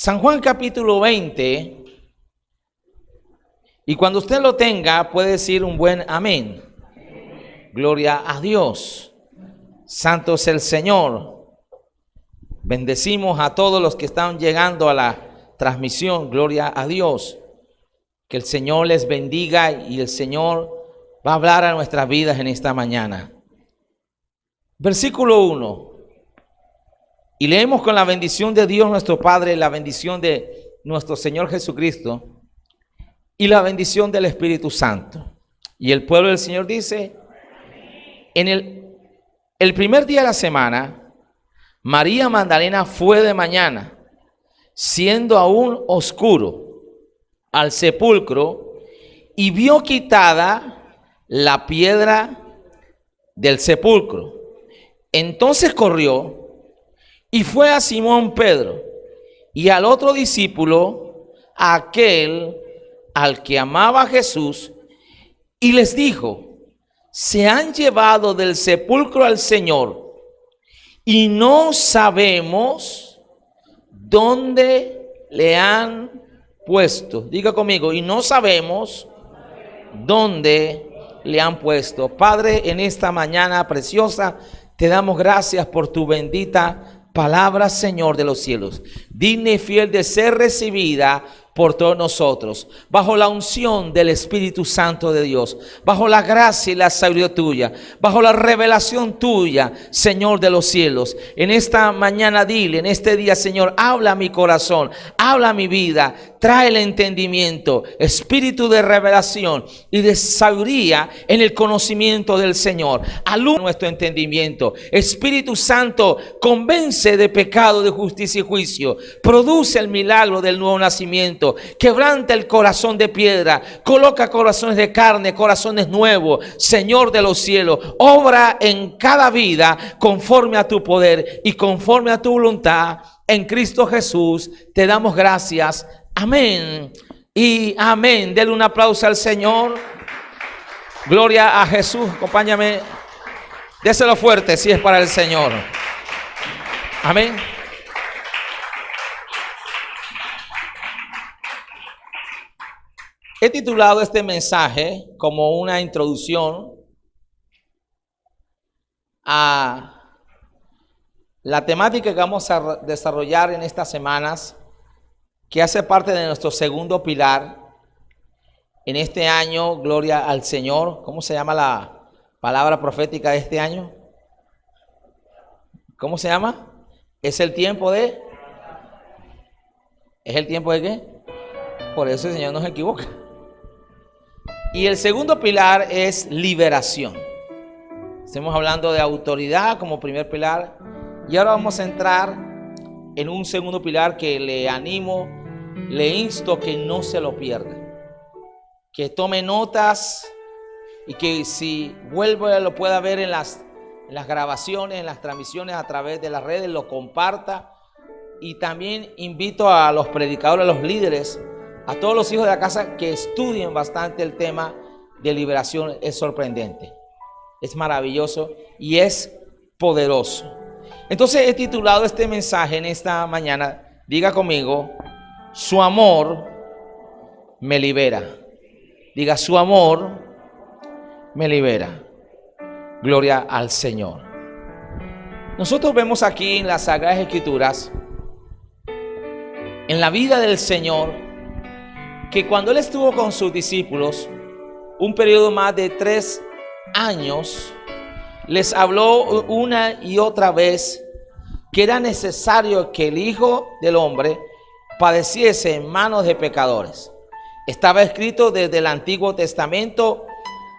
San Juan capítulo 20, y cuando usted lo tenga puede decir un buen amén. Gloria a Dios. Santo es el Señor. Bendecimos a todos los que están llegando a la transmisión. Gloria a Dios. Que el Señor les bendiga y el Señor va a hablar a nuestras vidas en esta mañana. Versículo 1. Y leemos con la bendición de Dios nuestro Padre, la bendición de nuestro Señor Jesucristo y la bendición del Espíritu Santo. Y el pueblo del Señor dice, en el primer día de la semana, María Magdalena fue de mañana, siendo aún oscuro, al sepulcro y vio quitada la piedra del sepulcro. Entonces corrió y fue a Simón Pedro y al otro discípulo, aquel al que amaba a Jesús, y les dijo: se han llevado del sepulcro al Señor y no sabemos dónde le han puesto. Diga conmigo, y no sabemos dónde le han puesto. Padre, en esta mañana preciosa, te damos gracias por tu bendita palabra, Señor de los cielos. Digna y fiel de ser recibida por todos nosotros, bajo la unción del Espíritu Santo de Dios, bajo la gracia y la sabiduría tuya, bajo la revelación tuya, Señor de los cielos. En esta mañana dile, en este día, Señor, habla a mi corazón, habla a mi vida, trae el entendimiento, espíritu de revelación y de sabiduría en el conocimiento del Señor. Alumna nuestro entendimiento. Espíritu Santo, convence de pecado, de justicia y juicio. Produce el milagro del nuevo nacimiento. Quebranta el corazón de piedra, coloca corazones de carne, corazones nuevos. Señor de los cielos, obra en cada vida conforme a tu poder y conforme a tu voluntad. En Cristo Jesús te damos gracias. Amén y amén. Denle un aplauso al Señor. Gloria a Jesús. Acompáñame. Déselo fuerte si es para el Señor. Amén. He titulado este mensaje como una introducción a la temática que vamos a desarrollar en estas semanas, que hace parte de nuestro segundo pilar en este año. Gloria al Señor. ¿Cómo se llama la palabra profética de este año? ¿Cómo se llama? ¿Es el tiempo de? ¿Es el tiempo de qué? Por eso el Señor no se equivoca. Y el segundo pilar es liberación. Estamos hablando de autoridad como primer pilar. Y ahora vamos a entrar en un segundo pilar que le animo, le insto que no se lo pierda. Que tome notas y que si vuelve lo pueda ver en las grabaciones, en las transmisiones a través de las redes, lo comparta. Y también invito a los predicadores, a los líderes, a todos los hijos de la casa que estudien bastante el tema de liberación. Es sorprendente, es maravilloso y es poderoso. Entonces he titulado este mensaje en esta mañana, diga conmigo, su amor me libera. Diga, su amor me libera. Gloria al Señor. Nosotros vemos aquí en las Sagradas Escrituras, en la vida del Señor, que cuando Él estuvo con sus discípulos un periodo más de 3 años, les habló una y otra vez que era necesario que el Hijo del Hombre padeciese en manos de pecadores. Estaba escrito desde el Antiguo Testamento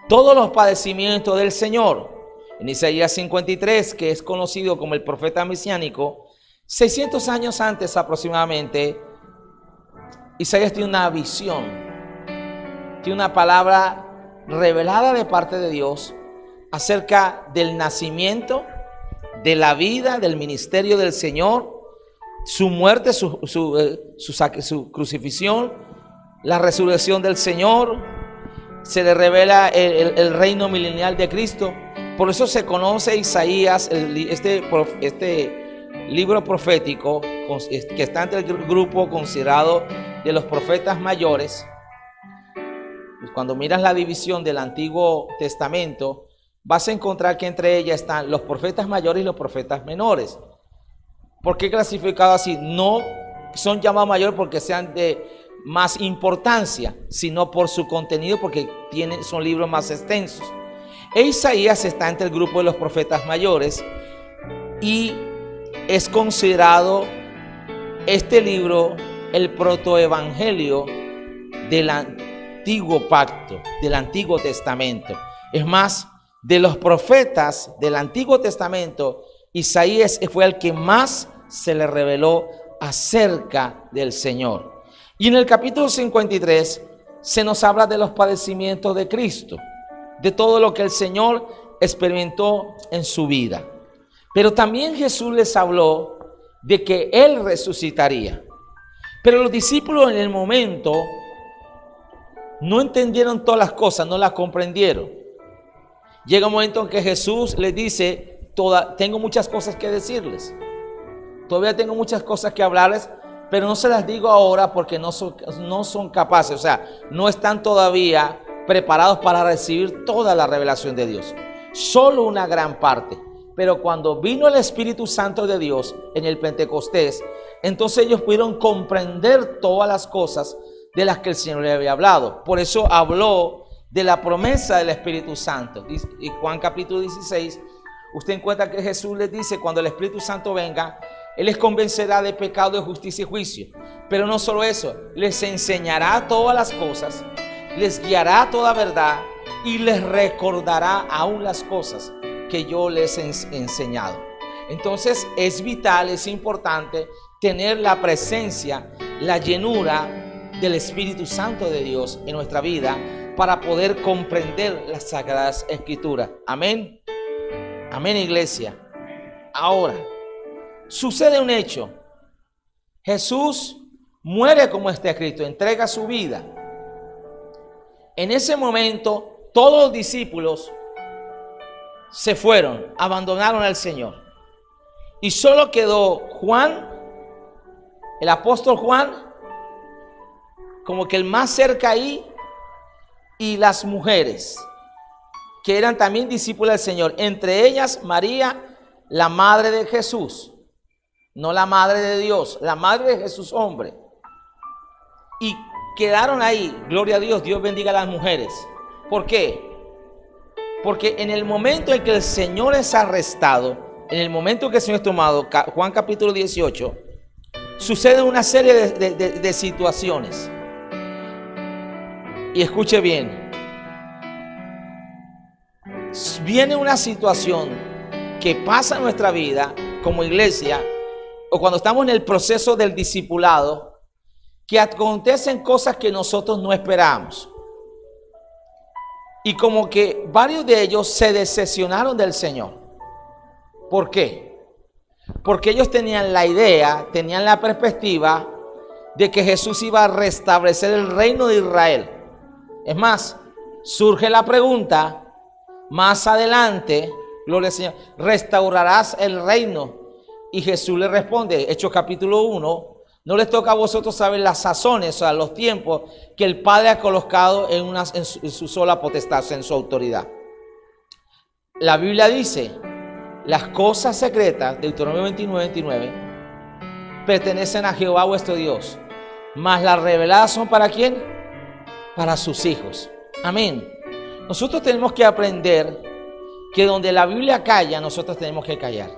todos los padecimientos del Señor. En Isaías 53, que es conocido como el profeta mesiánico, 600 años antes aproximadamente, Isaías tiene una visión, tiene una palabra revelada de parte de Dios acerca del nacimiento, de la vida, del ministerio del Señor, su muerte, su crucifixión, la resurrección del Señor. Se le revela el reino milenial de Cristo. Por eso se conoce Isaías, este libro profético que está entre el grupo considerado de los profetas mayores. Cuando miras la división del Antiguo Testamento, vas a encontrar que entre ellas están los profetas mayores y los profetas menores. ¿Por qué clasificado así? No son llamados mayores porque sean de más importancia, sino por su contenido, porque son libros más extensos. Isaías está entre el grupo de los profetas mayores y es considerado este libro el protoevangelio del antiguo pacto, del Antiguo Testamento. Es más, de los profetas del Antiguo Testamento, Isaías fue el que más se le reveló acerca del Señor. Y en el capítulo 53 se nos habla de los padecimientos de Cristo, de todo lo que el Señor experimentó en su vida. Pero también Jesús les habló de que Él resucitaría. Pero los discípulos en el momento no entendieron todas las cosas, no las comprendieron. Llega un momento en que Jesús les dice, tengo muchas cosas que decirles. Todavía tengo muchas cosas que hablarles, pero no se las digo ahora porque no son capaces, o sea, no están todavía preparados para recibir toda la revelación de Dios. Solo una gran parte. Pero cuando vino el Espíritu Santo de Dios en el Pentecostés, entonces ellos pudieron comprender todas las cosas de las que el Señor le había hablado. Por eso habló de la promesa del Espíritu Santo. Y Juan capítulo 16, usted encuentra que Jesús les dice, cuando el Espíritu Santo venga, Él les convencerá de pecado, de justicia y juicio. Pero no solo eso, les enseñará todas las cosas, les guiará a toda verdad y les recordará aún las cosas que yo les he enseñado. Entonces es vital, es importante tener la presencia, la llenura del Espíritu Santo de Dios en nuestra vida para poder comprender las Sagradas Escrituras. Amén. Amén, iglesia. Ahora, sucede un hecho. Jesús muere como está escrito, entrega su vida. En ese momento, todos los discípulos se fueron, abandonaron al Señor. Y solo quedó Juan, el apóstol Juan, como que el más cerca ahí, y las mujeres, que eran también discípulas del Señor. Entre ellas, María, la madre de Jesús. No la madre de Dios, la madre de Jesús hombre. Y quedaron ahí, gloria a Dios, Dios bendiga a las mujeres. ¿Por qué? Porque en el momento en que el Señor es arrestado, en el momento en que el Señor es tomado, Juan capítulo 18, sucede una serie de situaciones. Y escuche bien, viene una situación que pasa en nuestra vida como iglesia, o cuando estamos en el proceso del discipulado, que acontecen cosas que nosotros no esperamos. Y como que varios de ellos se decepcionaron del Señor. ¿Por qué? Porque ellos tenían la idea, tenían la perspectiva de que Jesús iba a restablecer el reino de Israel. Es más, surge la pregunta, más adelante, gloria al Señor, ¿restaurarás el reino? Y Jesús le responde, Hechos capítulo 1, no les toca a vosotros saber las sazones, o sea, los tiempos que el Padre ha colocado en su sola potestad, en su autoridad. La Biblia dice, las cosas secretas, Deuteronomio 29, pertenecen a Jehová vuestro Dios, mas las reveladas son ¿para quién? Para sus hijos. Amén. Nosotros tenemos que aprender que donde la Biblia calla, nosotros tenemos que callar.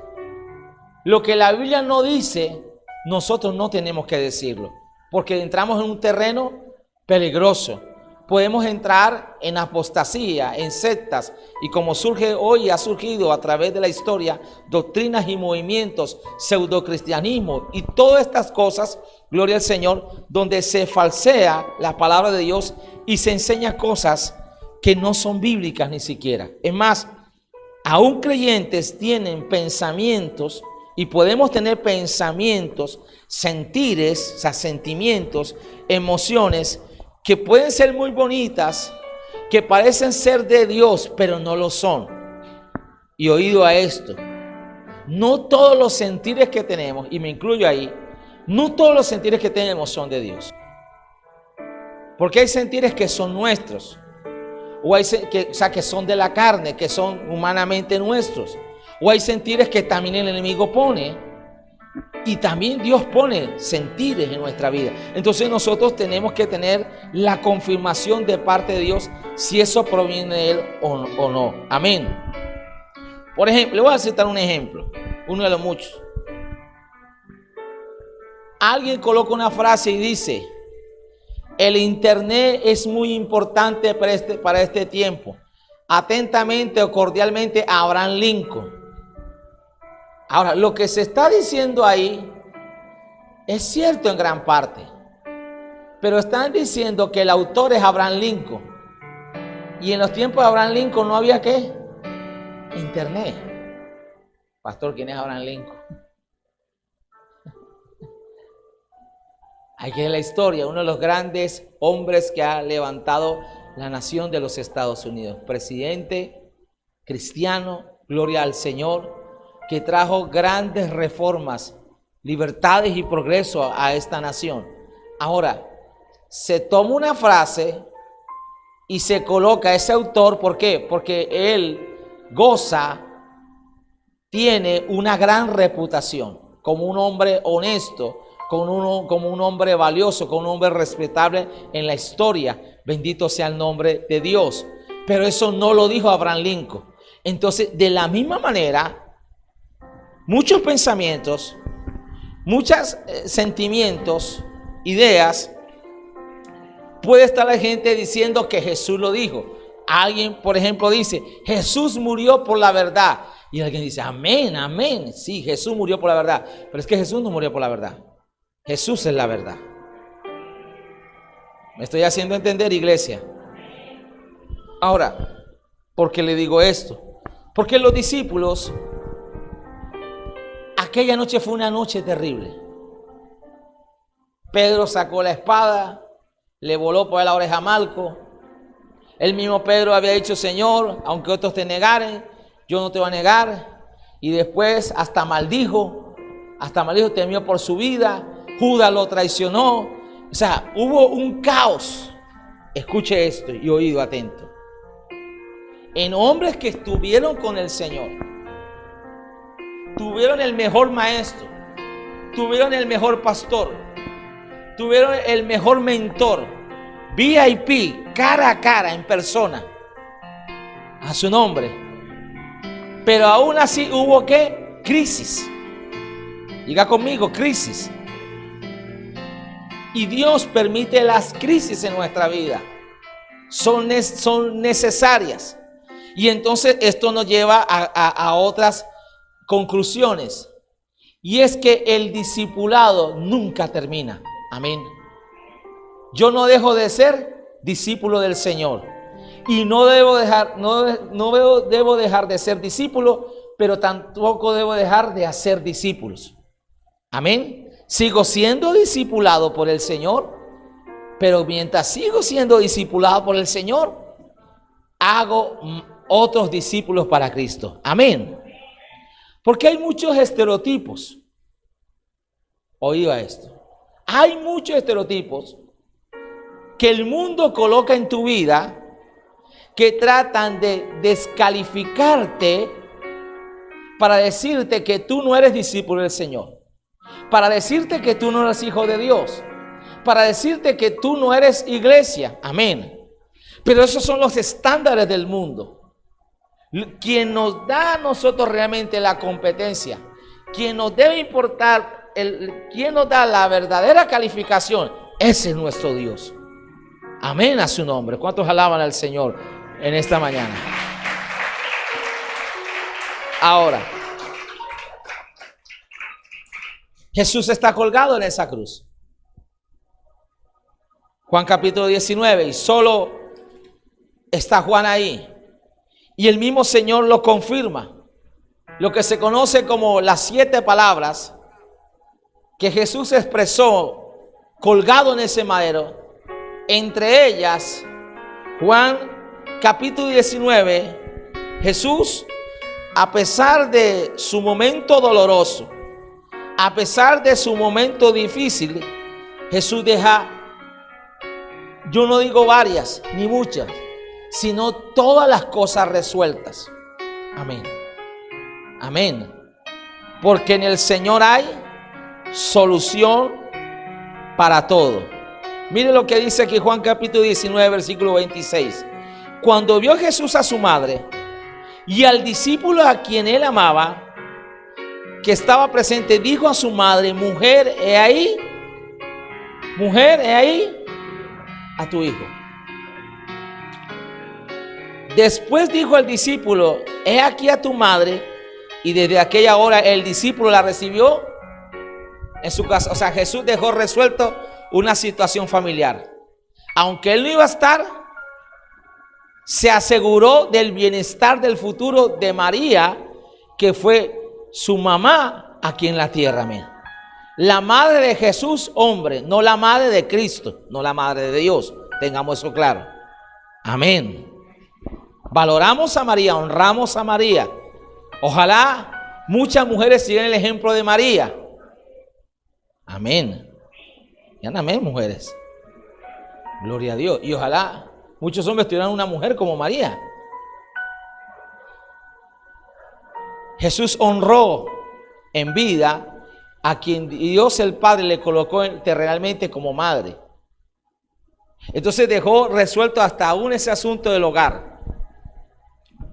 Lo que la Biblia no dice, nosotros no tenemos que decirlo, porque entramos en un terreno peligroso. Podemos entrar en apostasía, en sectas, y como surge hoy, ha surgido a través de la historia, doctrinas y movimientos, pseudocristianismo y todas estas cosas, gloria al Señor, donde se falsea la palabra de Dios y se enseña cosas que no son bíblicas ni siquiera. Es más, aún creyentes tienen pensamientos, y podemos tener pensamientos, sentires, o sea, sentimientos, emociones que pueden ser muy bonitas, que parecen ser de Dios, pero no lo son. Y oído a esto, no todos los sentires que tenemos, y me incluyo ahí, no todos los sentires que tenemos son de Dios. Porque hay sentires que son nuestros, o hay que son de la carne, que son humanamente nuestros, o hay sentires que también el enemigo pone, y también Dios pone sentires en nuestra vida. Entonces nosotros tenemos que tener la confirmación de parte de Dios si eso proviene de Él o no. Amén. Por ejemplo, le voy a citar un ejemplo, uno de los muchos. Alguien coloca una frase y dice: el internet es muy importante para este tiempo. Atentamente o cordialmente, Abraham Lincoln. Ahora, lo que se está diciendo ahí es cierto en gran parte, pero están diciendo que el autor es Abraham Lincoln. Y en los tiempos de Abraham Lincoln no había ¿qué? Internet. Pastor, ¿quién es Abraham Lincoln? Hay que ver la historia, uno de los grandes hombres que ha levantado la nación de los Estados Unidos. Presidente cristiano, gloria al Señor, que trajo grandes reformas, libertades y progreso a esta nación. Ahora, se toma una frase y se coloca ese autor, ¿por qué? Porque él tiene una gran reputación como un hombre honesto, como un hombre valioso, como un hombre respetable en la historia. Bendito sea el nombre de Dios. Pero eso no lo dijo Abraham Lincoln. Entonces, de la misma manera, muchos pensamientos, muchos sentimientos, ideas, puede estar la gente diciendo que Jesús lo dijo. Alguien, por ejemplo, dice: Jesús murió por la verdad. Y alguien dice: amén, amén. Sí, Jesús murió por la verdad. Pero es que Jesús no murió por la verdad. Jesús es la verdad. ¿Me estoy haciendo entender, iglesia? Ahora, ¿por qué le digo esto? Porque los discípulos, aquella noche fue una noche terrible. Pedro sacó la espada, le voló por la oreja a Malco. El mismo Pedro había dicho: Señor, aunque otros te negaren, yo no te voy a negar. Y después hasta maldijo, temió por su vida. Judas lo traicionó. O sea, hubo un caos. Escuche esto y oído atento. En hombres que estuvieron con el Señor, tuvieron el mejor maestro, tuvieron el mejor pastor, tuvieron el mejor mentor, VIP, cara a cara, en persona, a su nombre. Pero aún así hubo ¿qué? Crisis. Diga conmigo, crisis. Y Dios permite las crisis en nuestra vida. Son necesarias. Y entonces esto nos lleva a otras conclusiones. Y es que el discipulado nunca termina. Amén. Yo no dejo de ser discípulo del Señor. Y no debo dejar de ser discípulo, pero tampoco debo dejar de hacer discípulos. Amén. Sigo siendo discipulado por el Señor, pero mientras sigo siendo discipulado por el Señor, hago otros discípulos para Cristo. Amén. Porque hay muchos estereotipos. Oído esto. Hay muchos estereotipos que el mundo coloca en tu vida que tratan de descalificarte para decirte que tú no eres discípulo del Señor, para decirte que tú no eres hijo de Dios, para decirte que tú no eres iglesia. Amén. Pero esos son los estándares del mundo. Quien nos da a nosotros realmente la competencia, quien nos debe importar, quien nos da la verdadera calificación, ese es nuestro Dios. Amén a su nombre. ¿Cuántos alaban al Señor en esta mañana? Ahora, Jesús está colgado en esa cruz. Juan capítulo 19, y solo está Juan ahí. Y el mismo Señor lo confirma. Lo que se conoce como las 7 palabras que Jesús expresó colgado en ese madero. Entre ellas, Juan capítulo 19, Jesús a pesar de su momento doloroso, a pesar de su momento difícil, Jesús deja, yo no digo varias ni muchas, sino todas las cosas resueltas. Amén. Amén. Porque en el Señor hay solución para todo. Mire lo que dice aquí Juan capítulo 19, versículo 26. Cuando vio Jesús a su madre y al discípulo a quien él amaba, que estaba presente, dijo a su madre: mujer, he ahí a tu hijo. Después dijo el discípulo: he aquí a tu madre. Y desde aquella hora el discípulo la recibió en su casa. O sea, Jesús dejó resuelto una situación familiar. Aunque él no iba a estar, se aseguró del bienestar del futuro de María, que fue su mamá aquí en la tierra. Amén. La madre de Jesús, hombre, no la madre de Cristo, no la madre de Dios. Tengamos eso claro. Amén. Valoramos a María, honramos a María. Ojalá muchas mujeres sigan el ejemplo de María. Amén. Digan amén, mujeres. Gloria a Dios. Y ojalá muchos hombres tuvieran una mujer como María. Jesús honró en vida a quien Dios el Padre le colocó terrenalmente como madre. Entonces dejó resuelto hasta aún ese asunto del hogar.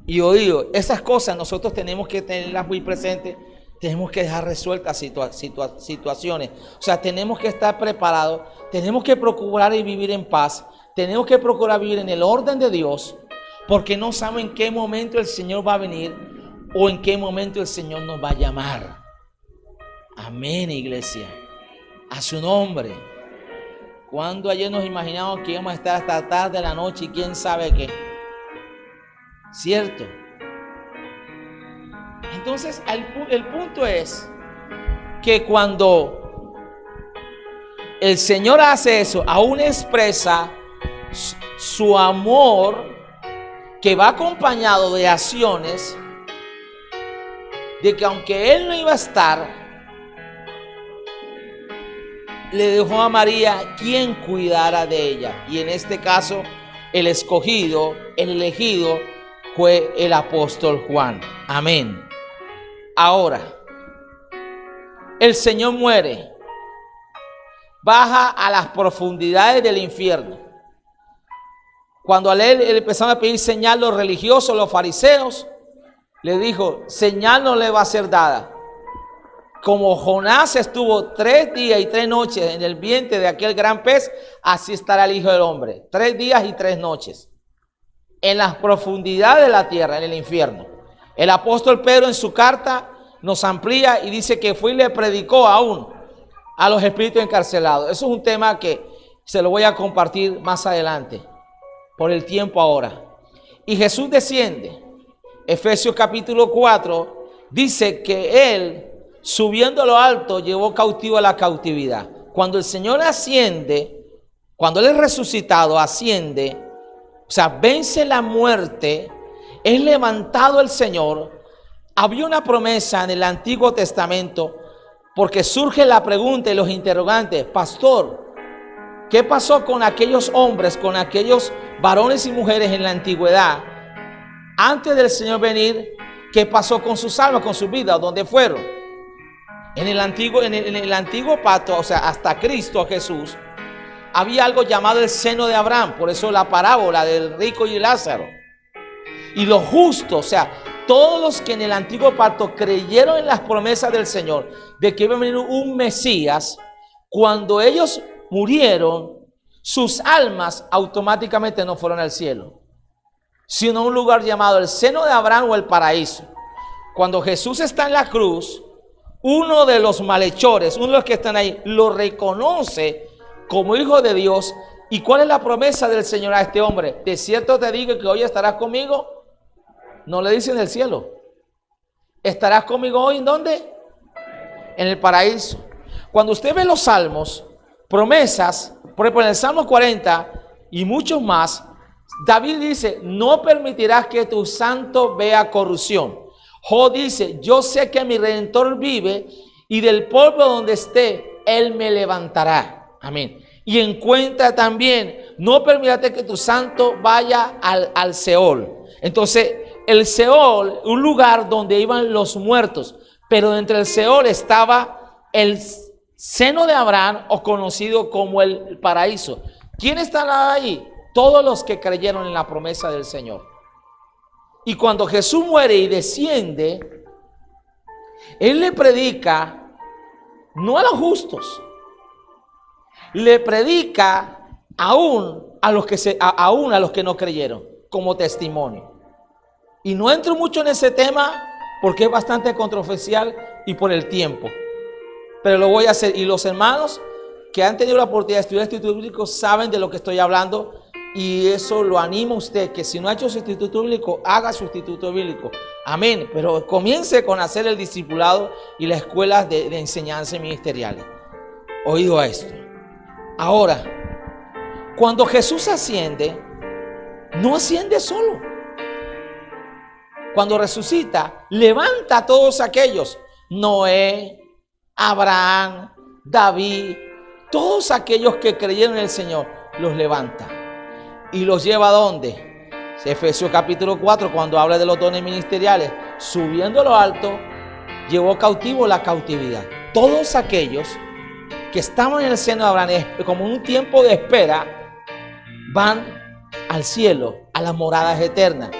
Y yo digo, esas cosas nosotros tenemos que tenerlas muy presentes, tenemos que dejar resueltas situaciones. O sea, tenemos que estar preparados, tenemos que procurar y vivir en paz, tenemos que procurar vivir en el orden de Dios, porque no saben en qué momento el Señor va a venir o en qué momento el Señor nos va a llamar. Amén, iglesia. A su nombre. Cuando ayer nos imaginamos que íbamos a estar hasta tarde de la noche y quién sabe qué. ¿Cierto? Entonces el punto es que cuando el Señor hace eso, aún expresa su amor, que va acompañado de acciones, de que aunque Él no iba a estar, le dejó a María quien cuidara de ella. Y en este caso, el escogido, el elegido, fue el apóstol Juan. Amén. Ahora, el Señor muere, baja a las profundidades del infierno. Cuando a él empezaron a pedir señal los religiosos, los fariseos, le dijo: señal no le va a ser dada. Como Jonás estuvo 3 días y 3 noches en el vientre de aquel gran pez, así estará el Hijo del Hombre, 3 días y 3 noches. En las profundidades de la tierra, en el infierno. El apóstol Pedro en su carta nos amplía y dice que fue y le predicó aún a los espíritus encarcelados. Eso es un tema que se lo voy a compartir más adelante, por el tiempo ahora. Y Jesús desciende. Efesios capítulo 4 dice que Él, subiendo a lo alto, llevó cautivo a la cautividad. Cuando el Señor asciende, cuando Él es resucitado, asciende, o sea, vence la muerte, es levantado el Señor. Había una promesa en el Antiguo Testamento, porque surge la pregunta y los interrogantes: pastor, ¿qué pasó con aquellos hombres, con aquellos varones y mujeres en la antigüedad? Antes del Señor venir, ¿qué pasó con sus almas, con sus vidas? ¿Dónde fueron? En el antiguo pacto, o sea, hasta Cristo Jesús, había algo llamado el seno de Abraham. Por eso la parábola del rico y Lázaro. Y los justos, o sea, todos los que en el antiguo pacto creyeron en las promesas del Señor, de que iba a venir un Mesías, cuando ellos murieron, sus almas automáticamente no fueron al cielo, sino a un lugar llamado el seno de Abraham o el paraíso. Cuando Jesús está en la cruz, uno de los malhechores, uno de los que están ahí, lo reconoce como hijo de Dios. ¿Y cuál es la promesa del Señor a este hombre? De cierto te digo que hoy estarás conmigo. No le dice en el cielo. ¿Estarás conmigo hoy en dónde? En el paraíso. Cuando usted ve los salmos, promesas, por ejemplo en el Salmo 40 y muchos más, David dice: no permitirás que tu santo vea corrupción. Job dice, yo sé que mi Redentor vive y del polvo donde esté, Él me levantará. Amén. Y encuentra también, no permitirás que tu santo vaya al Seol. Entonces, el Seol, un lugar donde iban los muertos, pero dentro del Seol estaba el seno de Abraham, o conocido como el paraíso. ¿Quién estará ahí? Todos los que creyeron en la promesa del Señor. Y cuando Jesús muere y desciende, Él le predica no a los justos, le predica aún a los que no creyeron, como testimonio. Y no entro mucho en ese tema porque es bastante controversial y por el tiempo, pero lo voy a hacer. Y los hermanos que han tenido la oportunidad de estudiar instituto bíblico saben de lo que estoy hablando, y eso lo animo a usted, que si no ha hecho su instituto bíblico, haga su instituto bíblico. Amén. Pero comience con hacer el discipulado y las escuelas de enseñanza ministeriales. Oído a esto. Ahora, cuando Jesús asciende, no asciende solo. Cuando resucita, levanta a todos aquellos, Noé, Abraham, David, todos aquellos que creyeron en el Señor, los levanta. ¿Y los lleva a dónde? Efesios capítulo 4, cuando habla de los dones ministeriales, subiendo a lo alto, llevó cautivo la cautividad. Todos aquellos que estaban en el seno de Abraham, como en un tiempo de espera, van al cielo, a las moradas eternas.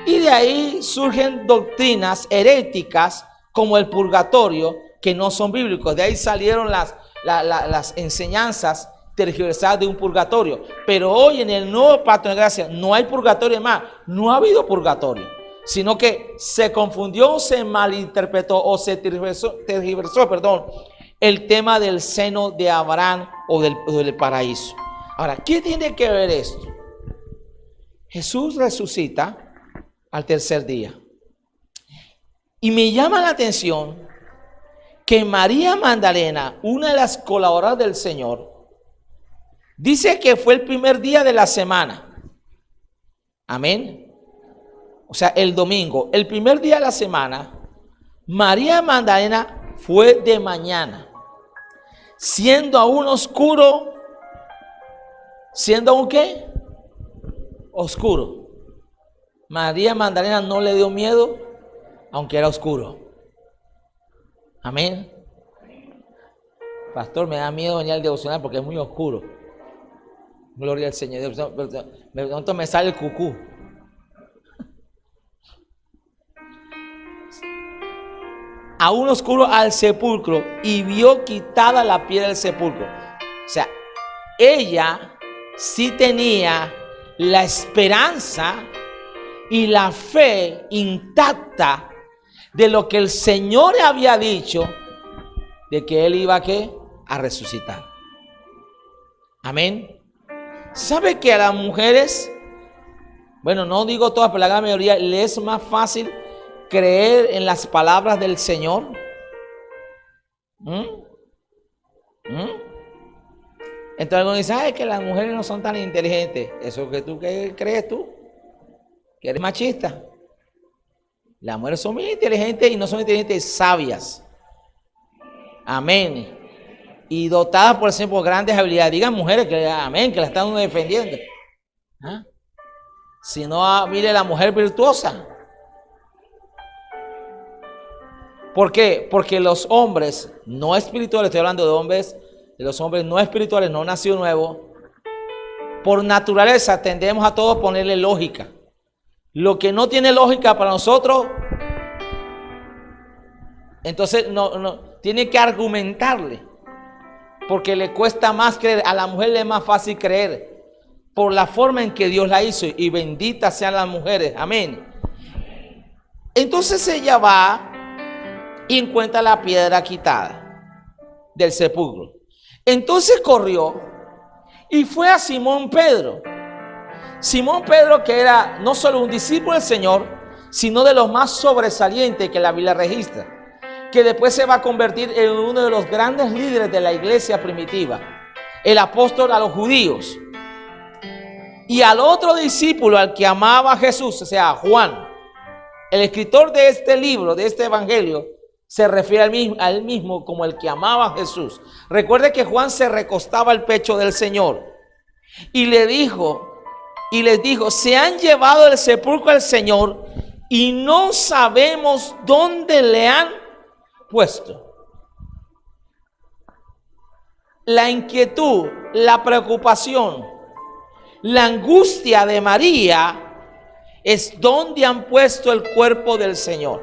Y de ahí surgen doctrinas heréticas como el purgatorio, que no son bíblicos. De ahí salieron las enseñanzas tergiversadas de un purgatorio. Pero hoy en el nuevo pacto de gracia no hay purgatorio más. No ha habido purgatorio, sino que se confundió, se malinterpretó o se tergiversó, el tema del seno de Abraham o del paraíso. Ahora, ¿qué tiene que ver esto? Jesús resucita al tercer día. Y me llama la atención que María Magdalena, una de las colaboradoras del Señor, dice que fue el primer día de la semana. Amén. O sea, el domingo, el primer día de la semana, María Magdalena fue de mañana, siendo aún oscuro. ¿Siendo aún qué? Oscuro. María Magdalena no le dio miedo, aunque era oscuro. Amén. Pastor, me da miedo venir al devocional porque es muy oscuro. Gloria al Señor. De pronto me sale el cucú. Aún oscuro al sepulcro, y vio quitada la piedra del sepulcro. O sea, ella sí tenía la esperanza y la fe intacta de lo que el Señor había dicho, de que Él iba a resucitar. Amén. ¿Sabe que a las mujeres, bueno, no digo todas, pero la gran mayoría, les es más fácil creer en las palabras del Señor? Entonces algunos dicen, ay, que las mujeres no son tan inteligentes. ¿Eso que tú crees tú? ¿Que eres machista? Las mujeres son muy inteligentes, y no son inteligentes, sabias. Amén. Y dotadas por siempre por grandes habilidades. Digan mujeres que amén, que la están defendiendo. ¿Ah? Si no, mire la mujer virtuosa. ¿Por qué? Porque los hombres no espirituales, estoy hablando de hombres, de los hombres no espirituales, no nacido nuevo, por naturaleza tendemos a todos ponerle lógica. Lo que no tiene lógica para nosotros, entonces no tiene que argumentarle, porque le cuesta más creer. A la mujer le es más fácil creer por la forma en que Dios la hizo, y benditas sean las mujeres. Amén. Entonces ella va y encuentra la piedra quitada del sepulcro. Entonces corrió y fue a Simón Pedro. Simón Pedro, que era no solo un discípulo del Señor, sino de los más sobresalientes que la Biblia registra, que después se va a convertir en uno de los grandes líderes de la iglesia primitiva, el apóstol a los judíos. Y al otro discípulo, al que amaba a Jesús, o sea, Juan, el escritor de este libro, de este evangelio, se refiere a él mismo como el que amaba a Jesús. Recuerde que Juan se recostaba al pecho del Señor y les dijo, se han llevado del sepulcro al Señor y no sabemos dónde le han puesto. La inquietud, la preocupación, la angustia de María es donde han puesto el cuerpo del Señor.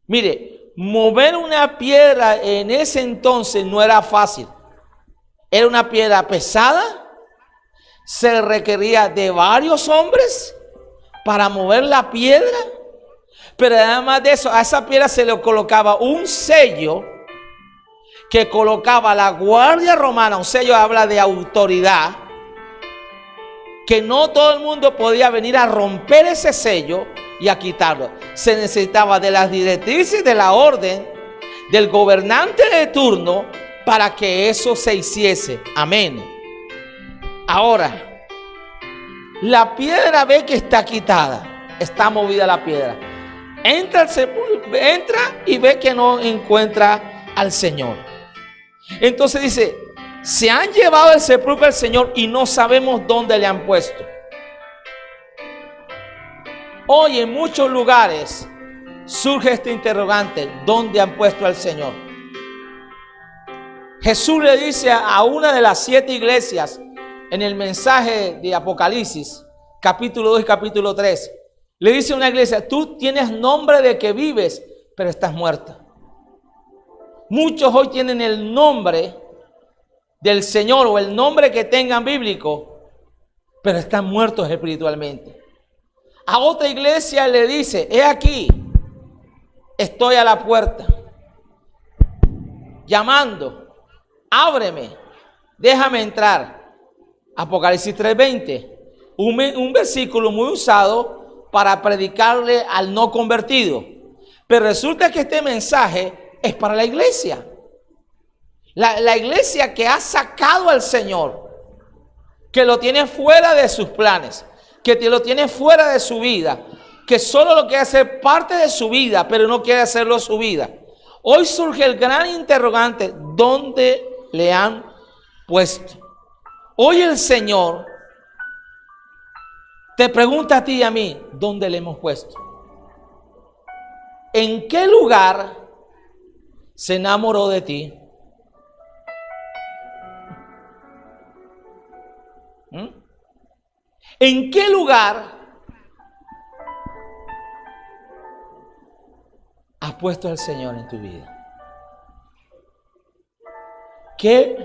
Mire, mover una piedra en ese entonces no era fácil. Era una piedra pesada. Se requería de varios hombres para mover la piedra. Pero además de eso, a esa piedra se le colocaba un sello que colocaba la guardia romana. Un sello habla de autoridad, que no todo el mundo podía venir a romper ese sello y a quitarlo. Se necesitaba de las directrices de la orden del gobernante de turno para que eso se hiciese. Amén. Ahora, la piedra ve que está quitada, está movida la piedra. Entra al sepulcro, entra y ve que no encuentra al Señor. Entonces dice, se han llevado el sepulcro al Señor y no sabemos dónde le han puesto. Hoy en muchos lugares surge este interrogante: ¿dónde han puesto al Señor? Jesús le dice a una de las 7 iglesias en el mensaje de Apocalipsis, capítulo 2 y capítulo 3. Le dice a una iglesia: tú tienes nombre de que vives, pero estás muerta. Muchos hoy tienen el nombre del Señor o el nombre que tengan bíblico, pero están muertos espiritualmente. A otra iglesia le dice: he aquí, estoy a la puerta, llamando, ábreme, déjame entrar. Apocalipsis 3:20, un versículo muy usado para predicarle al no convertido. Pero resulta que este mensaje es para la iglesia. La iglesia que ha sacado al Señor, que lo tiene fuera de sus planes, que lo tiene fuera de su vida, que solo lo quiere hacer parte de su vida, pero no quiere hacerlo su vida. Hoy surge el gran interrogante: ¿dónde le han puesto? Hoy el Señor te pregunta a ti y a mí: ¿dónde le hemos puesto? ¿En qué lugar se enamoró de ti? ¿En qué lugar has puesto al Señor en tu vida? ¿Qué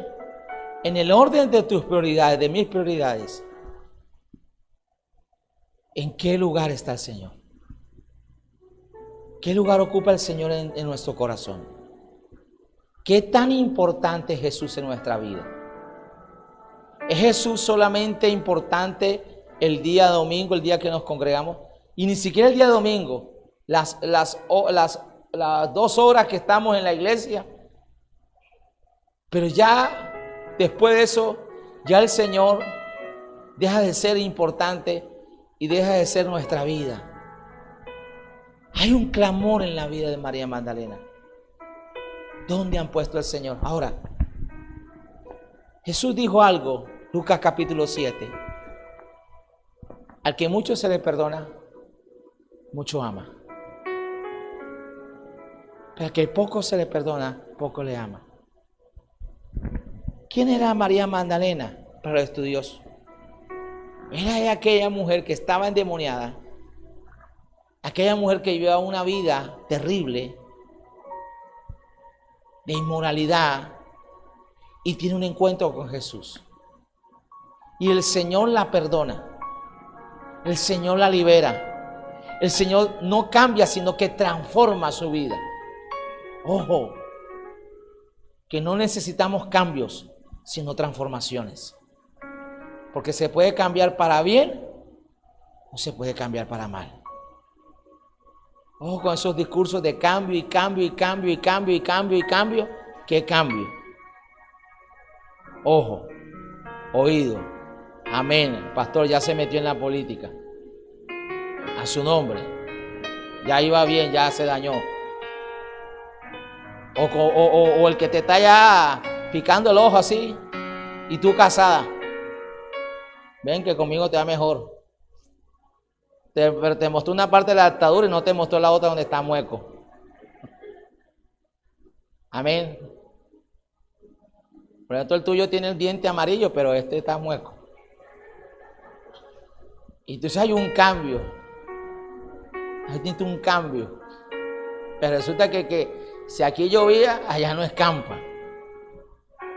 en el orden de tus prioridades, de mis prioridades, en qué lugar está el Señor? ¿Qué lugar ocupa el Señor en nuestro corazón? ¿Qué tan importante es Jesús en nuestra vida? ¿Es Jesús solamente importante el día domingo, el día que nos congregamos? Y ni siquiera el día domingo, las 2 horas que estamos en la iglesia. Pero ya después de eso, ya el Señor deja de ser importante y deja de ser nuestra vida. Hay un clamor en la vida de María Magdalena. ¿Dónde han puesto al Señor? Ahora, Jesús dijo algo, Lucas capítulo 7. Al que mucho se le perdona, mucho ama. Pero al que poco se le perdona, poco le ama. ¿Quién era María Magdalena para los estudiosos? Era aquella mujer que estaba endemoniada, aquella mujer que llevaba una vida terrible de inmoralidad y tiene un encuentro con Jesús. Y el Señor la perdona, el Señor la libera, el Señor no cambia, sino que transforma su vida. Ojo, que no necesitamos cambios, sino transformaciones. Porque se puede cambiar para bien o se puede cambiar para mal. Ojo con esos discursos de cambio y cambio y cambio y cambio y cambio y cambio. ¿Qué cambio? Ojo, oído. Amén. El pastor ya se metió en la política. A su nombre. ya iba bien, ya se dañó. O el que te está ya picando el ojo así, y tú casada. Ven que conmigo te va mejor. Pero te mostró una parte de la atadura y no te mostró la otra donde está mueco. Amén. Por ejemplo, el tuyo tiene el diente amarillo, pero este está mueco. Y entonces hay un cambio. Hay un cambio. Pero resulta que si aquí llovía, allá no escampa.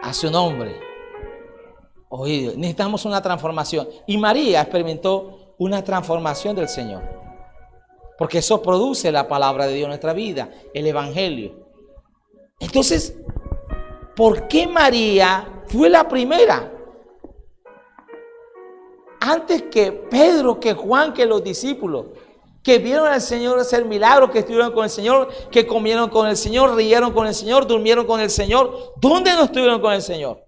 Hace un hombre. Oído, necesitamos una transformación. Y María experimentó una transformación del Señor. Porque eso produce la palabra de Dios en nuestra vida, el Evangelio. Entonces, ¿por qué María fue la primera? Antes que Pedro, que Juan, que los discípulos, que vieron al Señor hacer milagros, que estuvieron con el Señor, que comieron con el Señor, rieron con el Señor, durmieron con el Señor. ¿Dónde no estuvieron con el Señor?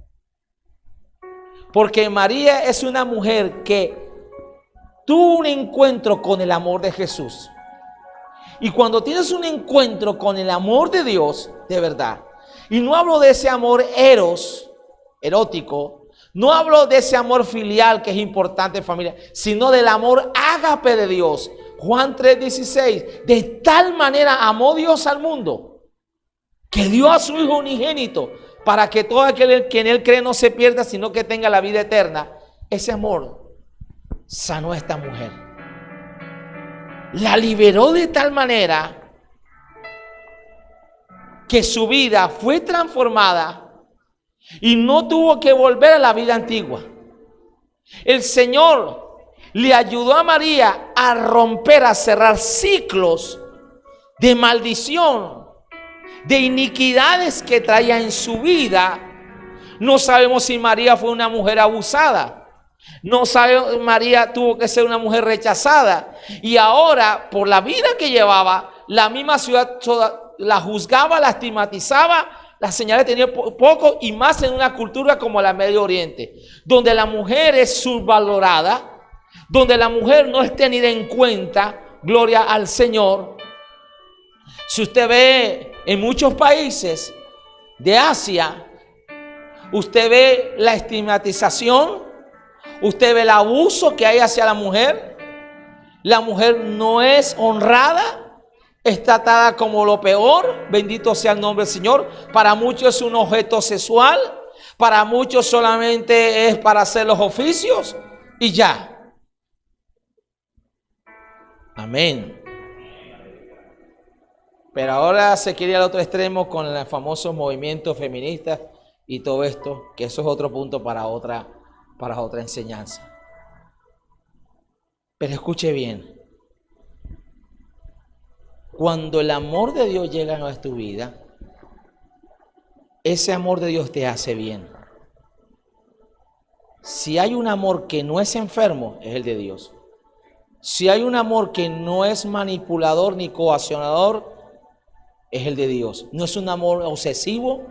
Porque María es una mujer que tuvo un encuentro con el amor de Jesús. Y cuando tienes un encuentro con el amor de Dios, de verdad, y no hablo de ese amor erótico, no hablo de ese amor filial que es importante en familia, sino del amor ágape de Dios. Juan 3:16, de tal manera amó Dios al mundo, que dio a su Hijo unigénito, para que todo aquel que en Él cree no se pierda, sino que tenga la vida eterna. Ese amor sanó a esta mujer. La liberó de tal manera que su vida fue transformada y no tuvo que volver a la vida antigua. El Señor le ayudó a María a romper, a cerrar ciclos de maldición, de iniquidades que traía en su vida. No sabemos si María fue una mujer abusada. No sabemos, María tuvo que ser una mujer rechazada. Y ahora, por la vida que llevaba, la misma ciudad la juzgaba, la estigmatizaba, las señales tenía poco, y más en una cultura como la Medio Oriente, donde la mujer es subvalorada, donde la mujer no es tenida en cuenta. Gloria al Señor. Si usted ve en muchos países de Asia, usted ve la estigmatización, usted ve el abuso que hay hacia la mujer. La mujer no es honrada, es tratada como lo peor. Bendito sea el nombre del Señor. Para muchos es un objeto sexual, para muchos solamente es para hacer los oficios y ya. Amén. Pero ahora se quiere ir al otro extremo con los famosos movimientos feministas y todo esto, que eso es otro punto para otra enseñanza. Pero escuche bien. Cuando el amor de Dios llega a tu vida, ese amor de Dios te hace bien. Si hay un amor que no es enfermo, es el de Dios. Si hay un amor que no es manipulador ni coaccionador, es el de Dios. No es un amor obsesivo.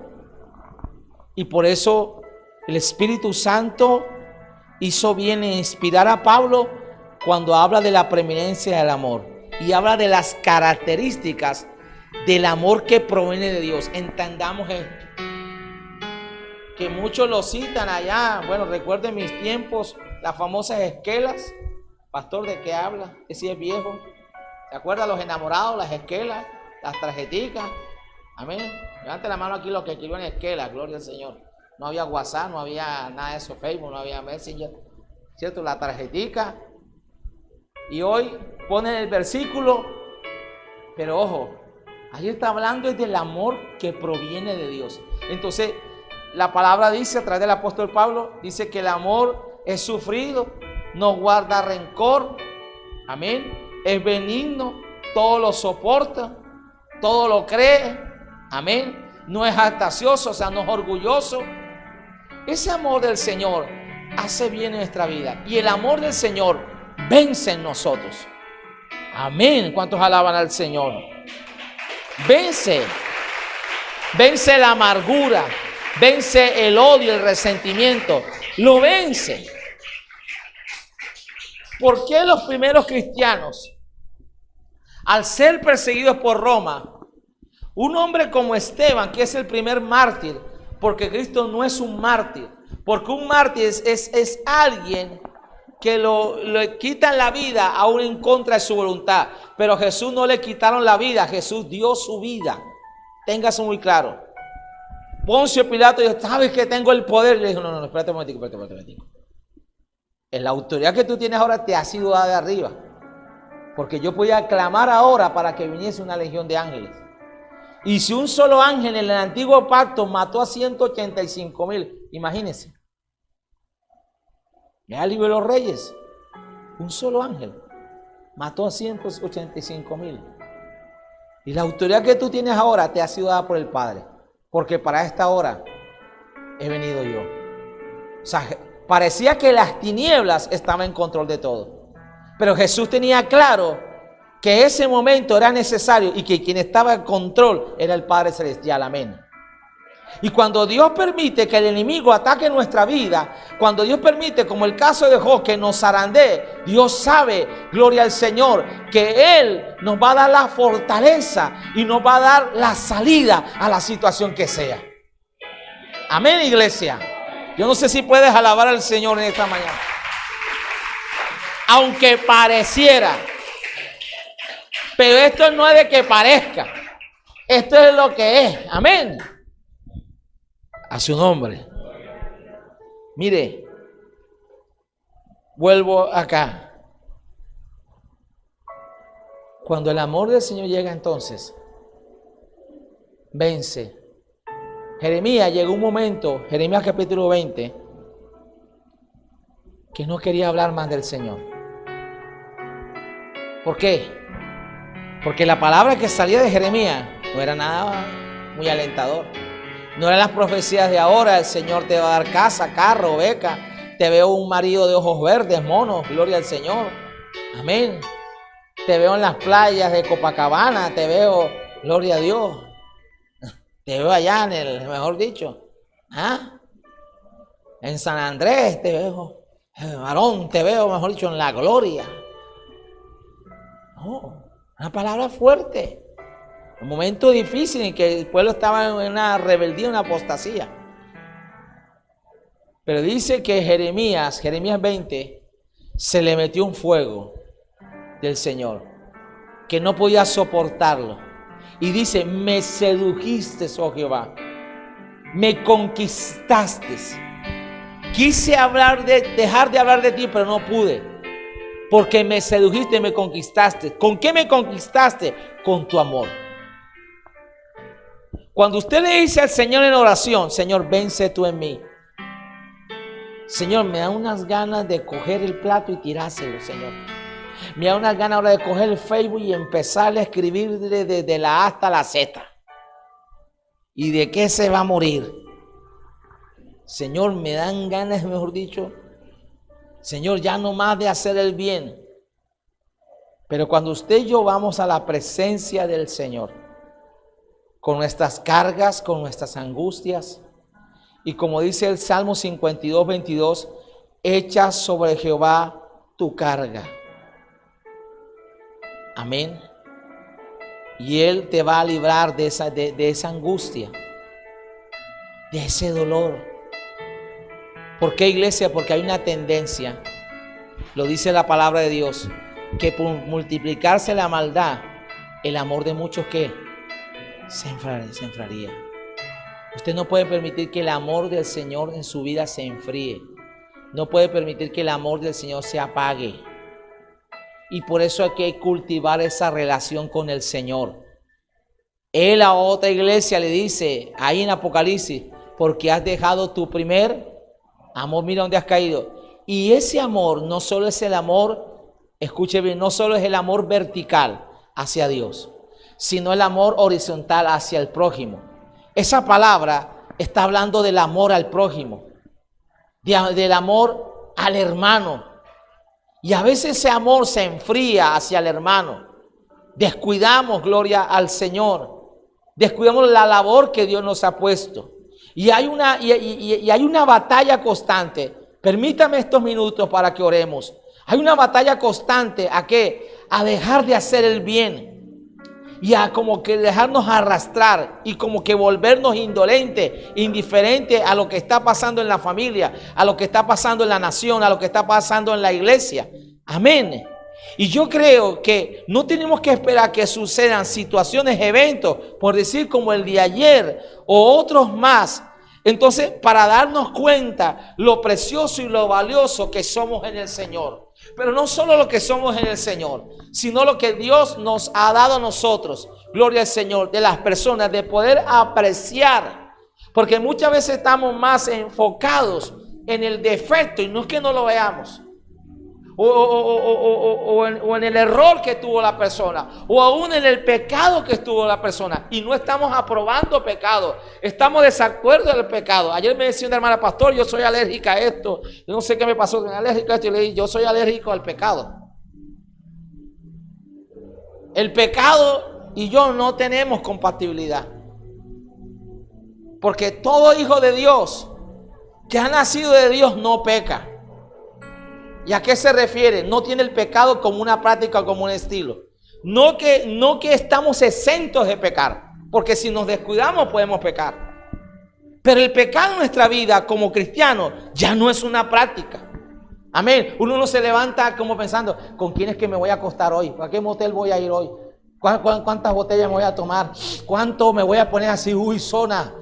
Y por eso el Espíritu Santo hizo bien en inspirar a Pablo cuando habla de la preeminencia del amor. Y habla de las características del amor que proviene de Dios. Entendamos esto. Que muchos lo citan allá. Bueno, recuerden mis tiempos, las famosas esquelas. Pastor, ¿de qué habla? Ese es viejo. ¿Se acuerdan los enamorados, las esquelas, las tarjeticas? Amén. Levante la mano aquí los que escriben esquelas, gloria al Señor. No había WhatsApp, no había nada de eso, Facebook, no había Messenger. ¿Cierto? La tarjetica. Y hoy ponen el versículo, pero ojo, ahí está hablando del amor que proviene de Dios. Entonces, la palabra dice, a través del apóstol Pablo, dice que el amor es sufrido, no guarda rencor, amén, es benigno, todo lo soporta, todo lo cree, amén, no es jactancioso, o sea, no es orgulloso. Ese amor del Señor hace bien en nuestra vida, y el amor del Señor vence en nosotros. Amén. ¿Cuántos alaban al Señor? Vence la amargura, vence el odio, el resentimiento, lo vence. ¿Por qué los primeros cristianos, al ser perseguidos por Roma, un hombre como Esteban, que es el primer mártir, porque Cristo no es un mártir, porque un mártir es alguien que le quitan la vida aún en contra de su voluntad, pero a Jesús no le quitaron la vida, Jesús dio su vida, téngase muy claro. Poncio Pilato dijo, ¿sabes que tengo el poder? Y le dijo, no, espérate un momentico. La autoridad que tú tienes ahora te ha sido dada de arriba, porque yo podía clamar ahora para que viniese una legión de ángeles. Y si un solo ángel en el antiguo pacto mató a 185,000, imagínense. Ya el libro de los Reyes, un solo ángel mató a 185,000. Y la autoridad que tú tienes ahora te ha sido dada por el Padre, porque para esta hora he venido yo. O sea, parecía que las tinieblas estaban en control de todo, pero Jesús tenía claro que ese momento era necesario y que quien estaba en control era el Padre Celestial. Amén. Y cuando Dios permite que el enemigo ataque nuestra vida, cuando Dios permite, como el caso de Job, que nos zarandee, Dios sabe, gloria al Señor, que Él nos va a dar la fortaleza y nos va a dar la salida a la situación que sea. Amén, iglesia. Yo no sé si puedes alabar al Señor en esta mañana. Aunque pareciera, pero esto no es de que parezca, esto es lo que es. Amén. A su nombre. Mire, vuelvo acá. Cuando el amor del Señor llega, entonces vence. Jeremías llegó un momento, Jeremías capítulo 20, que no quería hablar más del Señor. ¿Por qué? Porque la palabra que salía de Jeremías no era nada muy alentador. No eran las profecías de ahora, el Señor te va a dar casa, carro, beca. Te veo un marido de ojos verdes, monos, gloria al Señor. Amén. Te veo en las playas de Copacabana, te veo, gloria a Dios. Te veo allá en el, mejor dicho, en San Andrés, te veo, varón, te veo, mejor dicho, en la gloria. No, una palabra fuerte. Un momento difícil en que el pueblo estaba en una rebeldía, una apostasía. Pero dice que Jeremías 20, se le metió un fuego del Señor, que no podía soportarlo. Y dice, me sedujiste, oh Jehová, me conquistaste. Quise dejar de hablar de ti, pero no pude, porque me sedujiste y me conquistaste. ¿Con qué me conquistaste? Con tu amor. Cuando usted le dice al Señor en oración, Señor, vence tú en mí. Señor, me da unas ganas de coger el plato y tirárselo, Señor. Me da unas ganas ahora de coger el Facebook y empezarle a escribir desde la A hasta la Z. ¿Y de qué se va a morir? Señor, me dan ganas, mejor dicho, Señor, ya no más de hacer el bien. Pero cuando usted y yo vamos a la presencia del Señor, con nuestras cargas, con nuestras angustias, y como dice el Salmo 52, 22, echa sobre Jehová tu carga. Amén. Y Él te va a librar de esa angustia, de ese dolor. ¿Por qué, iglesia? Porque hay una tendencia, lo dice la palabra de Dios, que por multiplicarse la maldad, el amor de muchos que se enfriaría. Usted no puede permitir que el amor del Señor en su vida se enfríe. No puede permitir que el amor del Señor se apague. Y por eso hay que cultivar esa relación con el Señor. Él a otra iglesia le dice, ahí en Apocalipsis, porque has dejado tu primer amor, mira dónde has caído. Y ese amor no solo es el amor, escuche bien, no solo es el amor vertical hacia Dios, sino el amor horizontal hacia el prójimo. Esa palabra está hablando del amor al prójimo, del amor al hermano. Y a veces ese amor se enfría hacia el hermano. Descuidamos, gloria al Señor, descuidamos la labor que Dios nos ha puesto. Y hay una batalla constante. Permítame estos minutos para que oremos. Hay una batalla constante. ¿A qué? A dejar de hacer el bien. y a como que dejarnos arrastrar y como que volvernos indolentes, indiferentes a lo que está pasando en la familia, a lo que está pasando en la nación, a lo que está pasando en la iglesia. Amén. Y yo creo que no tenemos que esperar que sucedan situaciones, eventos, por decir como el de ayer o otros más. Entonces, para darnos cuenta lo precioso y lo valioso que somos en el Señor. Pero no solo lo que somos en el Señor, sino lo que Dios nos ha dado a nosotros. Gloria al Señor, de las personas, de poder apreciar. Porque muchas veces estamos más enfocados en el defecto y no es que no lo veamos. O en el error que tuvo la persona, o aún en el pecado que tuvo la persona, y no estamos aprobando pecado, estamos desacuerdo del pecado. Ayer me decía una hermana: pastor, yo soy alérgica a esto, yo no sé qué me pasó, soy alérgica a esto, y le dije: yo soy alérgico al pecado. El pecado y yo no tenemos compatibilidad, porque todo hijo de Dios que ha nacido de Dios no peca. ¿Y a qué se refiere? No tiene el pecado como una práctica o como un estilo. No que estamos exentos de pecar, porque si nos descuidamos podemos pecar. Pero el pecado en nuestra vida como cristiano ya no es una práctica. Amén. Uno no se levanta como pensando: ¿con quién es que me voy a acostar hoy? ¿A qué motel voy a ir hoy? ¿Cuántas botellas me voy a tomar? ¿Cuánto me voy a poner así? Uy, zona.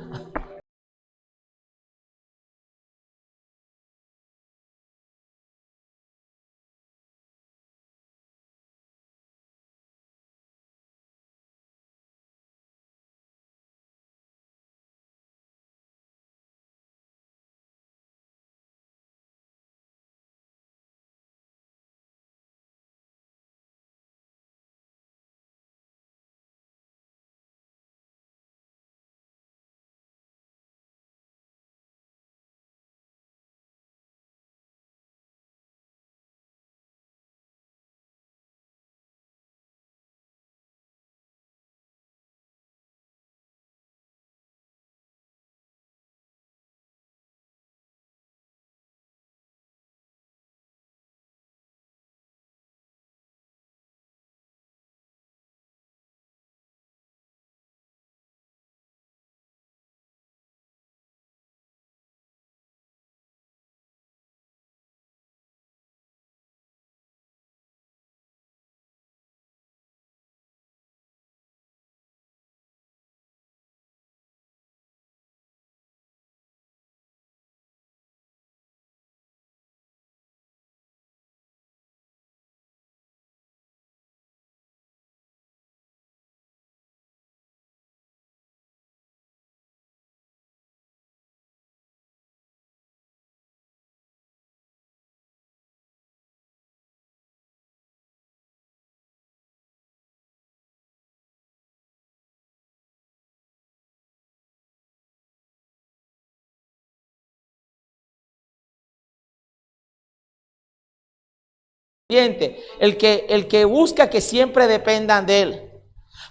El que busca que siempre dependan de él.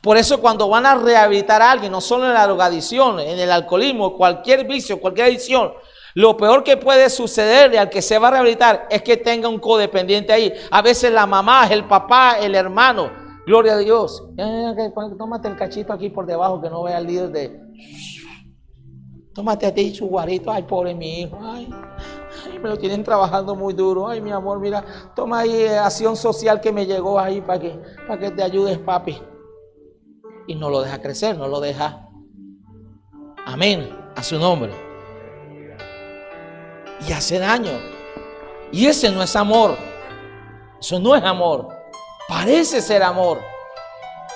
Por eso cuando van a rehabilitar a alguien, no solo en la drogadicción, en el alcoholismo, cualquier vicio, cualquier adicción, lo peor que puede sucederle al que se va a rehabilitar es que tenga un codependiente ahí. A veces la mamá, el papá, el hermano. Gloria a Dios. Tómate el cachito aquí por debajo que no vea el líder de... Tómate a ti su guarito. Ay, pobre mi hijo. Ay, me lo tienen trabajando muy duro. Ay, mi amor, mira, toma ahí acción social que me llegó ahí para que te ayudes, papi. Y no lo deja crecer, no lo deja. Amén, a su nombre. Y hace daño. Y ese no es amor. Eso no es amor. Parece ser amor.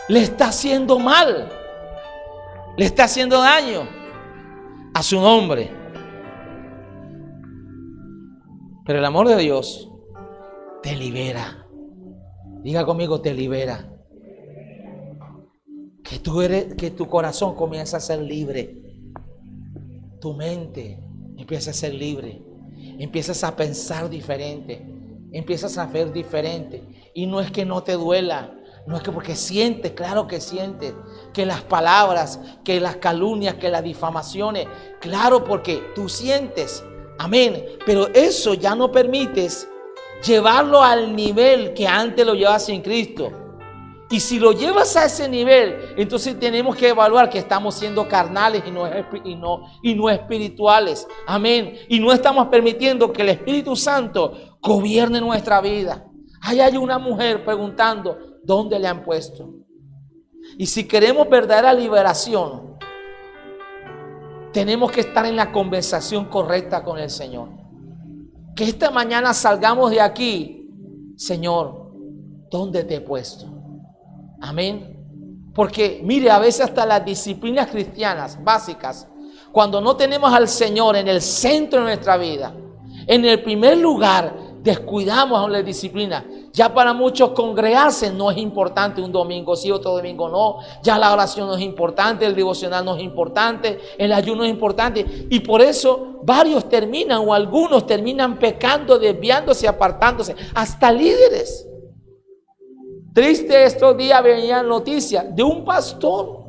Le está haciendo mal. Le está haciendo daño a su nombre. Pero el amor de Dios te libera. Diga conmigo, te libera. Que tu corazón comienza a ser libre. Tu mente empieza a ser libre. Empiezas a pensar diferente. Empiezas a ver diferente. Y no es que no te duela. No es que porque sientes, claro que sientes. Que las palabras, que las calumnias, que las difamaciones. Claro, porque tú sientes. Amén. Pero eso ya no permites llevarlo al nivel que antes lo llevabas en Cristo. Y si lo llevas a ese nivel, entonces tenemos que evaluar que estamos siendo carnales y no espirituales. Amén. Y no estamos permitiendo que el Espíritu Santo gobierne nuestra vida. Ahí hay una mujer preguntando, ¿dónde le han puesto? Y si queremos verdadera liberación, tenemos que estar en la conversación correcta con el Señor. Que esta mañana salgamos de aquí, Señor, ¿dónde te he puesto? Amén. Porque mire, a veces hasta las disciplinas cristianas básicas, cuando no tenemos al Señor en el centro de nuestra vida, en el primer lugar, descuidamos a la disciplina. Ya para muchos congregarse no es importante, un domingo sí, otro domingo no. Ya la oración no es importante, el devocional no es importante, el ayuno es importante. Y por eso varios terminan o algunos terminan pecando, desviándose, apartándose, hasta líderes. Triste, estos días venían noticias de un pastor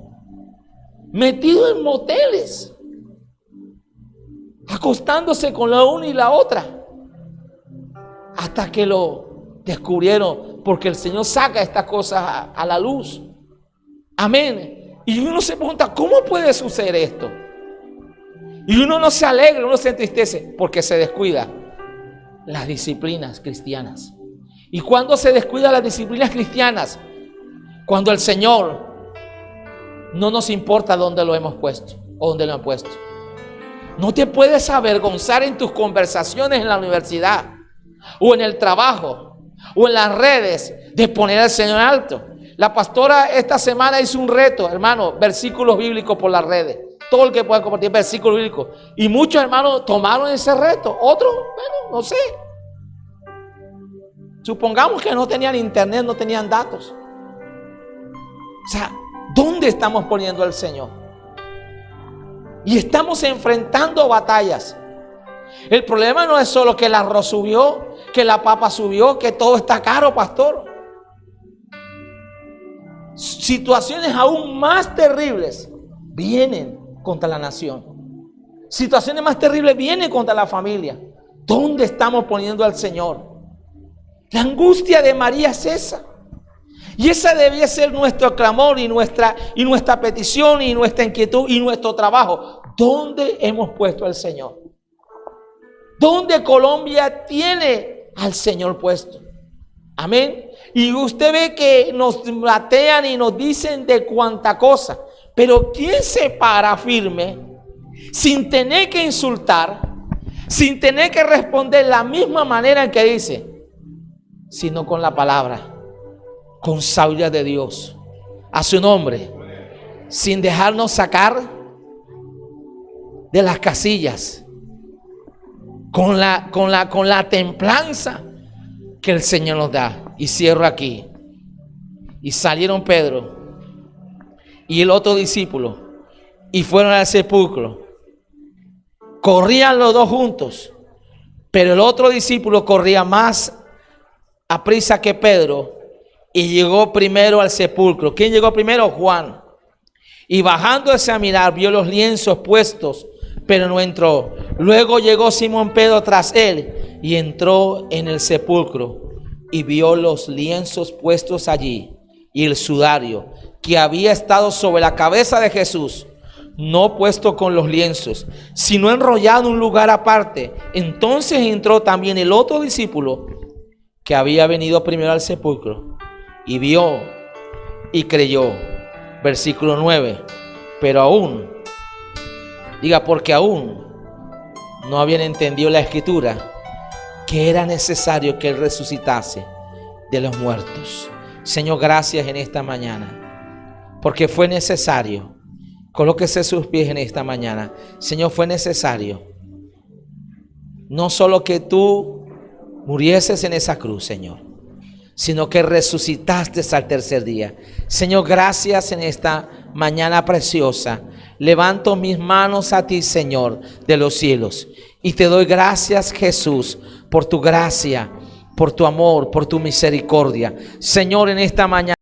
metido en moteles, acostándose con la una y la otra, hasta que lo descubrieron, porque el Señor saca estas cosas a la luz. Amén. Y uno se pregunta, ¿cómo puede suceder esto? Y uno no se alegra, uno se entristece, porque se descuida las disciplinas cristianas. ¿Y cuando se descuida las disciplinas cristianas? Cuando el Señor no nos importa dónde lo hemos puesto o dónde lo han puesto. No te puedes avergonzar en tus conversaciones en la universidad o en el trabajo o en las redes de poner al Señor alto. La pastora esta semana hizo un reto, hermano, versículos bíblicos por las redes. Todo el que pueda compartir versículos bíblicos. Y muchos hermanos tomaron ese reto. Otros, bueno, no sé. Supongamos que no tenían internet, no tenían datos. O sea, ¿dónde estamos poniendo al Señor? Y estamos enfrentando batallas. El problema no es solo que el arroz subió, que la papa subió, que todo está caro, pastor. Situaciones aún más terribles vienen contra la nación. Situaciones más terribles vienen contra la familia. ¿Dónde estamos poniendo al Señor? La angustia de María es esa. Y esa debía ser nuestro clamor y nuestra petición y nuestra inquietud y nuestro trabajo. ¿Dónde hemos puesto al Señor? ¿Dónde Colombia tiene al Señor puesto? Amén. Y usted ve que nos batean y nos dicen de cuánta cosa. Pero ¿quién se para firme sin tener que insultar, sin tener que responder la misma manera en que dice, sino con la palabra, con sabiduría de Dios, a su nombre, sin dejarnos sacar de las casillas, con la templanza que el Señor nos da? Y cierro aquí. Y salieron Pedro y el otro discípulo y fueron al sepulcro. Corrían los dos juntos, pero el otro discípulo corría más a prisa que Pedro y llegó primero al sepulcro. ¿Quién llegó primero? Juan. Y bajándose a mirar, vio los lienzos puestos, pero no entró. Luego llegó Simón Pedro tras él y entró en el sepulcro y vio los lienzos puestos allí y el sudario que había estado sobre la cabeza de Jesús, no puesto con los lienzos, sino enrollado en un lugar aparte. Entonces entró también el otro discípulo que había venido primero al sepulcro y vio y creyó. Versículo 9. Pero aún, diga, porque aún no habían entendido la escritura, que era necesario que Él resucitase de los muertos. Señor, gracias en esta mañana, porque fue necesario. Colóquese sus pies en esta mañana. Señor, fue necesario no solo que tú murieses en esa cruz, Señor, sino que resucitaste al tercer día. Señor, gracias en esta mañana preciosa. Levanto mis manos a ti, Señor, de los cielos, y te doy gracias, Jesús, por tu gracia, por tu amor, por tu misericordia. Señor, en esta mañana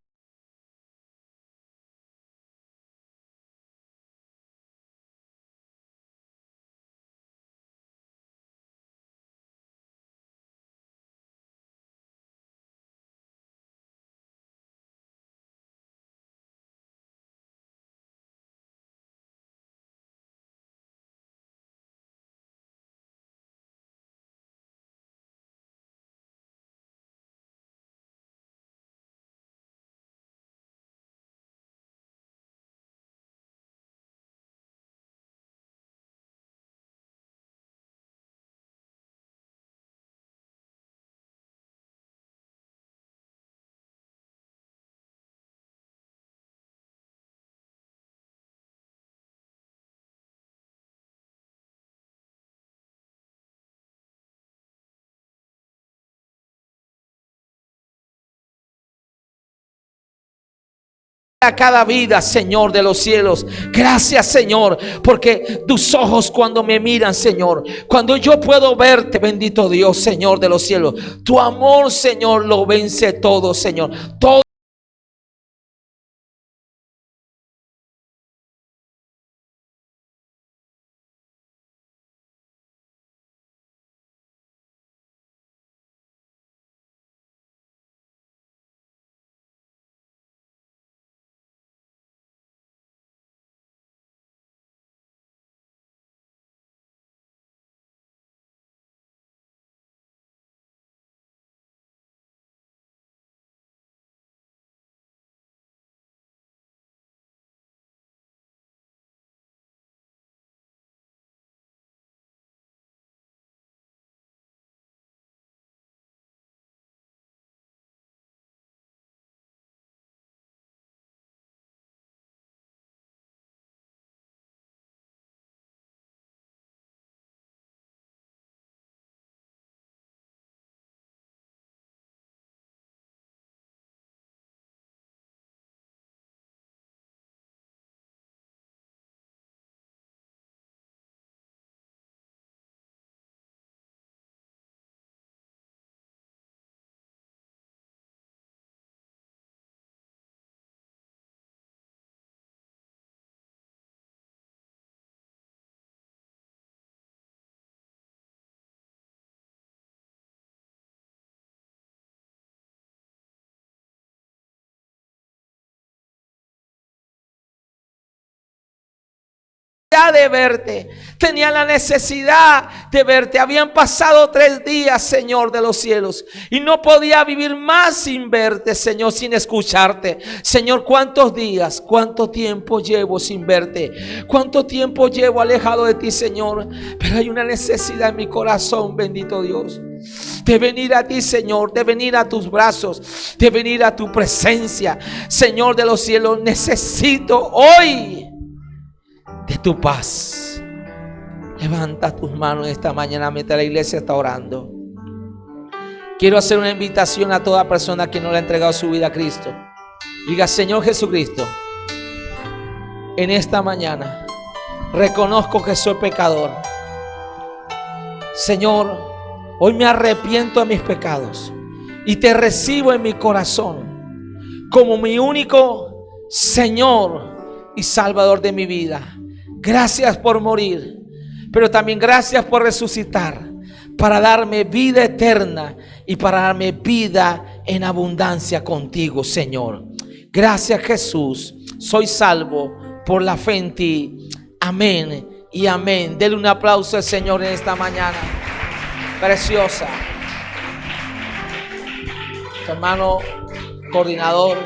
a cada vida, Señor de los cielos. Gracias, Señor, porque tus ojos cuando me miran, Señor, cuando yo puedo verte, bendito Dios, Señor de los cielos, tu amor, Señor, lo vence todo, Señor. Todo de verte, tenía la necesidad de verte. Habían pasado 3 días, Señor de los cielos, y no podía vivir más sin verte, Señor, sin escucharte. Señor, ¿cuántos días, cuánto tiempo llevo sin verte? ¿Cuánto tiempo llevo alejado de ti, Señor? Pero hay una necesidad en mi corazón, bendito Dios, de venir a ti, Señor, de venir a tus brazos, de venir a tu presencia, Señor de los cielos. Necesito hoy de tu paz. Levanta tus manos esta mañana mientras la iglesia está orando. Quiero hacer una invitación a toda persona que no le ha entregado su vida a Cristo. Diga: Señor Jesucristo, en esta mañana reconozco que soy pecador. Señor, hoy me arrepiento de mis pecados y te recibo en mi corazón como mi único Señor y Salvador de mi vida. Gracias por morir, pero también gracias por resucitar para darme vida eterna y para darme vida en abundancia contigo, Señor. Gracias, Jesús. Soy salvo por la fe en ti. Amén y amén. Denle un aplauso al Señor en esta mañana preciosa. Tu hermano coordinador